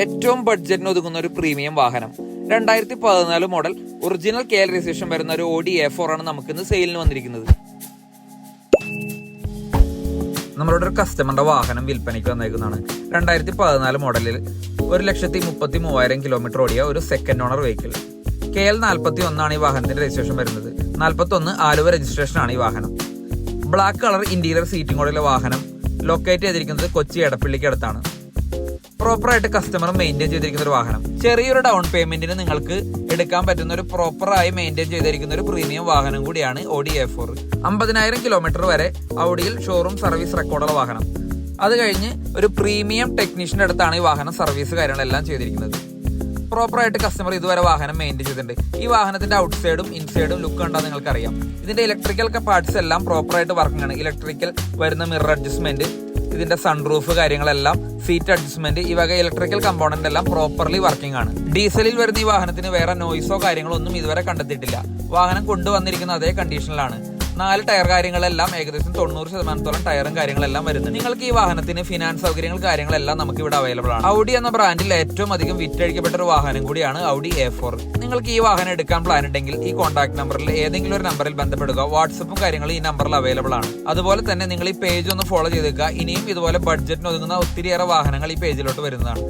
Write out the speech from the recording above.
ഏറ്റവും ബഡ്ജറ്റിന് ഒതുങ്ങുന്ന ഒരു പ്രീമിയം വാഹനം 2014 മോഡൽ ഒറിജിനൽ KL രജിസ്ട്രേഷൻ വരുന്ന ഒരു Audi A4 ആണ് നമുക്ക് ഇന്ന് സെയിലിന് വന്നിരിക്കുന്നത്. നമ്മളോട് ഒരു കസ്റ്റമറിന്റെ വാഹനം വിൽപ്പനയ്ക്ക് വന്നേക്കുന്നതാണ്. 2014 മോഡലിൽ 1,33,000 കിലോമീറ്റർ ഓടിയ ഒരു സെക്കൻഡ് ഓണർ വെഹിക്കിൾ. KL 41 ആണ് ഈ വാഹനത്തിന്റെ രജിസ്ട്രേഷൻ വരുന്നത്. 41 ആലുവ രജിസ്ട്രേഷൻ ആണ് ഈ വാഹനം. ബ്ലാക്ക് കളർ ഇന്റീരിയർ സീറ്റിംഗോടുള്ള വാഹനം ലൊക്കേറ്റ് ചെയ്തിരിക്കുന്നത് കൊച്ചി എടപ്പള്ളിക്ക് അടുത്താണ്. പ്രോപ്പറായിട്ട് കസ്റ്റമർ മെയിൻറ്റെയിൻ ചെയ്തിരിക്കുന്ന ഒരു വാഹനം. ചെറിയൊരു ഡൗൺ പേയ്മെന്റിന് നിങ്ങൾക്ക് എടുക്കാൻ പറ്റുന്ന ഒരു പ്രോപ്പറായി മെയിൻറ്റെയിൻ ചെയ്തിരിക്കുന്ന ഒരു പ്രീമിയം വാഹനം കൂടിയാണ് Audi A4. 50,000 കിലോമീറ്റർ വരെ ഔഡിയിൽ ഷോറൂം സർവീസ് റെക്കോർഡുള്ള വാഹനം. അത് കഴിഞ്ഞ് ഒരു പ്രീമിയം ടെക്നീഷ്യന്റെ അടുത്താണ് ഈ വാഹനം സർവീസ് കാര്യങ്ങളെല്ലാം ചെയ്തിരിക്കുന്നത്. പ്രോപ്പറായിട്ട് കസ്റ്റമർ ഇതുവരെ വാഹനം മെയിൻറ്റെയിൻ ചെയ്തിട്ടുണ്ട്. ഈ വാഹനത്തിന്റെ ഔട്ട് സൈഡും ഇൻസൈഡും ലുക്ക് കണ്ടാൽ നിങ്ങൾക്ക് അറിയാം. ഇതിന്റെ ഇലക്ട്രിക്കൽ പാർട്സ് എല്ലാം പ്രോപ്പറായിട്ട് വർക്കിംഗ് ആണ്. ഇലക്ട്രിക്കൽ വരുന്ന മിറർ അഡ്ജസ്റ്റ്മെന്റ്, ഇതിന്റെ സൺറൂഫ് കാര്യങ്ങളെല്ലാം, സീറ്റ് അഡ്ജസ്റ്റ്മെന്റ്, ഈ വക ഇലക്ട്രിക്കൽ കമ്പോണന്റ് എല്ലാം പ്രോപ്പർലി വർക്കിംഗ് ആണ്. ഡീസലിൽ വരുന്ന ഈ വാഹനത്തിന് വേറെ നോയിസോ കാര്യങ്ങളോ ഒന്നും ഇതുവരെ കണ്ടെത്തിയിട്ടില്ല. വാഹനം കൊണ്ടുവന്നിരിക്കുന്ന അതേ കണ്ടീഷനിലാണ്. 4 ടയർ കാര്യങ്ങളെല്ലാം ഏകദേശം 90% ടയറും കാര്യങ്ങളെല്ലാം വരുന്നുണ്ട്. നിങ്ങൾക്ക് ഈ വാഹനത്തിന് ഫിനാൻസ് സൗകര്യങ്ങൾ കാര്യങ്ങളെല്ലാം നമുക്ക് ഇവിടെ അവൈലബിൾ ആണ്. Audi എന്ന ബ്രാൻഡിൽ ഏറ്റവും അധികം വിറ്റഴിക്കപ്പെട്ട ഒരു വാഹനം കൂടിയാണ് Audi A4. നിങ്ങൾക്ക് ഈ വാഹനം എടുക്കാൻ പ്ലാൻ ഉണ്ടെങ്കിൽ ഈ കോൺടാക്ട് നമ്പറിൽ ഏതെങ്കിലും ഒരു നമ്പറിൽ ബന്ധപ്പെടുക. വാട്സപ്പും കാര്യങ്ങളും ഈ നമ്പറിൽ അവൈലബിൾ ആണ്. അതുപോലെ തന്നെ നിങ്ങൾ ഈ പേജ് ഒന്ന് ഫോളോ ചെയ്തേക്കുക. ഇനിയും ഇതുപോലെ ബഡ്ജറ്റിന് ഒതുങ്ങുന്ന ഒത്തിരിയേറെ വാഹനങ്ങൾ ഈ പേജിലോട്ട് വരുന്നതാണ്.